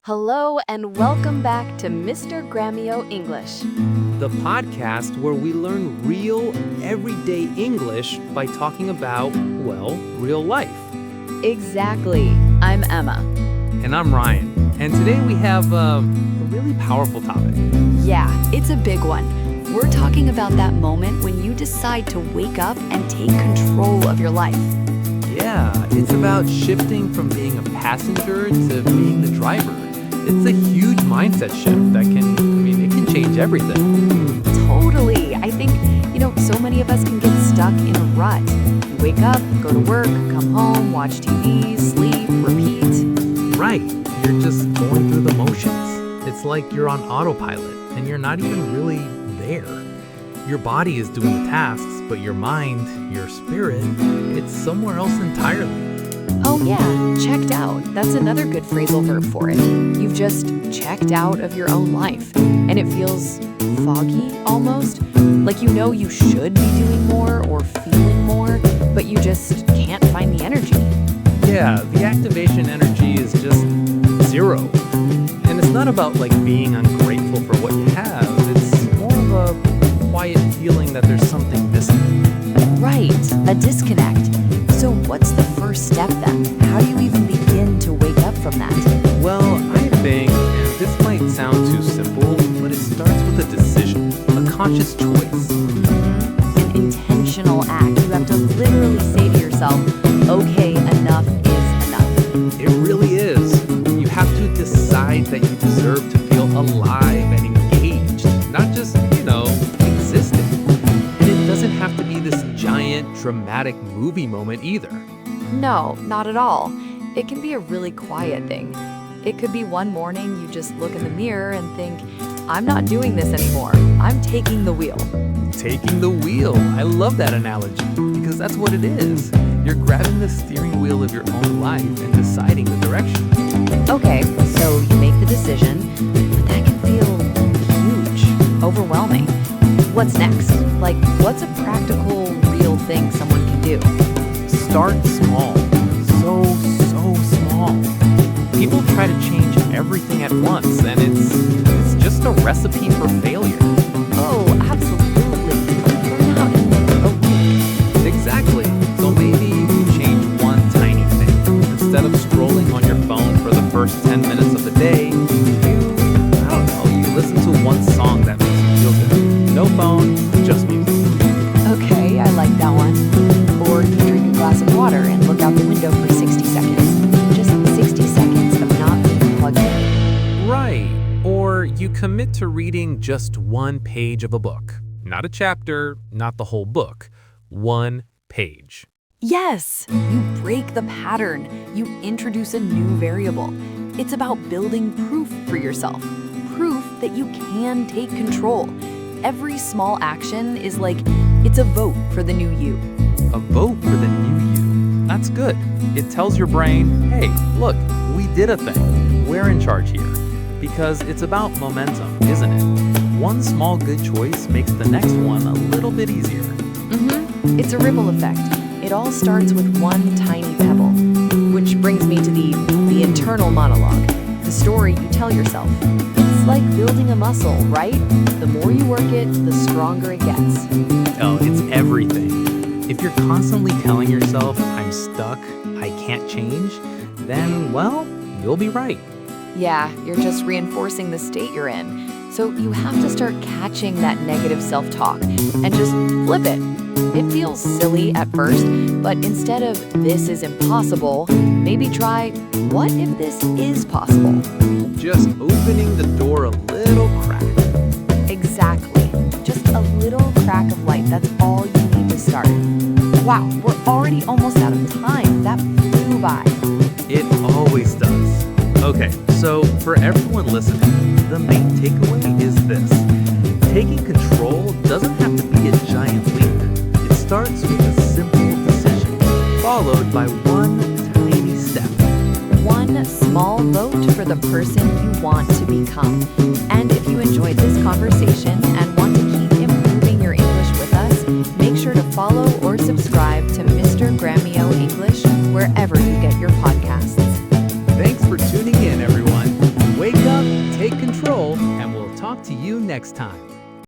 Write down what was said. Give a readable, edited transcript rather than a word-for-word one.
Hello and welcome back to Mr. Grammio English. The podcast where we learn real, everyday English by talking about, well, real life. Exactly. I'm Emma. And I'm Ryan. And today we have a really powerful topic. Yeah, it's a big one. We're talking about that moment when you decide to wake up and take control of your life. Yeah, it's about shifting from being a passenger to being the driver. It's a huge mindset shift that it can change everything. Totally. I think, so many of us can get stuck in a rut. You wake up, go to work, come home, watch TV, sleep, repeat. Right. You're just going through the motions. It's like you're on autopilot and you're not even really there. Your body is doing the tasks, but your mind, your spirit, it's somewhere else entirely. Oh yeah, checked out. That's another good phrasal verb for it. You've just checked out of your own life, and it feels foggy almost, like you should be doing more or feeling more, but you just can't find the energy. Yeah, the activation energy is just zero. And it's not about being ungrateful for what you have. It's more of a quiet feeling that there's something missing. Right, a disconnect. So what's the first step then? How do you even begin to wake up from that? Well, I think, and this might sound too simple, but it starts with a decision, a conscious choice. An intentional act. You have to literally say to yourself, okay, enough is enough. It really is. You have to decide that you deserve to feel alive and engaged, not just, existing. And it doesn't have to be this giant, dramatic movie moment either. No, not at all. It can be a really quiet thing. It could be one morning you just look in the mirror and think, I'm not doing this anymore. I'm taking the wheel. Taking the wheel. I love that analogy because that's what it is. You're grabbing the steering wheel of your own life and deciding the direction. Okay, so you make the decision, but that can feel huge, overwhelming. What's next? What's a practical, real thing someone can do? Start small. So small. People try to change everything at once, and it's just a recipe for failure. Oh, absolutely. Burn out in a week. Exactly. So maybe you change one tiny thing. Instead of scrolling on your phone for the first 10 minutes of the day, you listen to one song that makes you feel good. No phone, just music. Okay, I like that one. Or you drink a glass of water and look out the window for 60 seconds. Just 60 seconds of not being plugged in. Right. Or you commit to reading just one page of a book. Not a chapter, not the whole book. One page. Yes! You break the pattern. You introduce a new variable. It's about building proof for yourself. Proof that you can take control. Every small action is it's a vote for the new you. A vote for the new you. That's good. It tells your brain, hey, look, we did a thing. We're in charge here. Because it's about momentum, isn't it? One small good choice makes the next one a little bit easier. It's a ripple effect. It all starts with one tiny pebble. Which brings me to the internal monologue. The story you tell yourself. It's like building a muscle, right? The more you work it, the stronger it gets. Oh, it's everything. If you're constantly telling yourself, I'm stuck, I can't change, then, you'll be right. Yeah, you're just reinforcing the state you're in. So you have to start catching that negative self-talk and just flip it. It feels silly at first, but instead of this is impossible, maybe try, what if this is possible? Just opening the door a little crack. Exactly. Just a little crack of light. That's all you need to start. Wow, we're already almost out of time. That flew by. It always does. Okay, so for everyone listening, the main takeaway is this. Taking control doesn't have to be a giant leap. It starts with a simple decision, followed by one tiny step. One small vote for the person you want to become. And if you enjoyed this conversation and want to keep improving your English with us, make sure to follow or subscribe to Mr. Grammio English wherever you get your podcasts. Thanks for tuning in, everyone. take control, and we'll talk to you next time.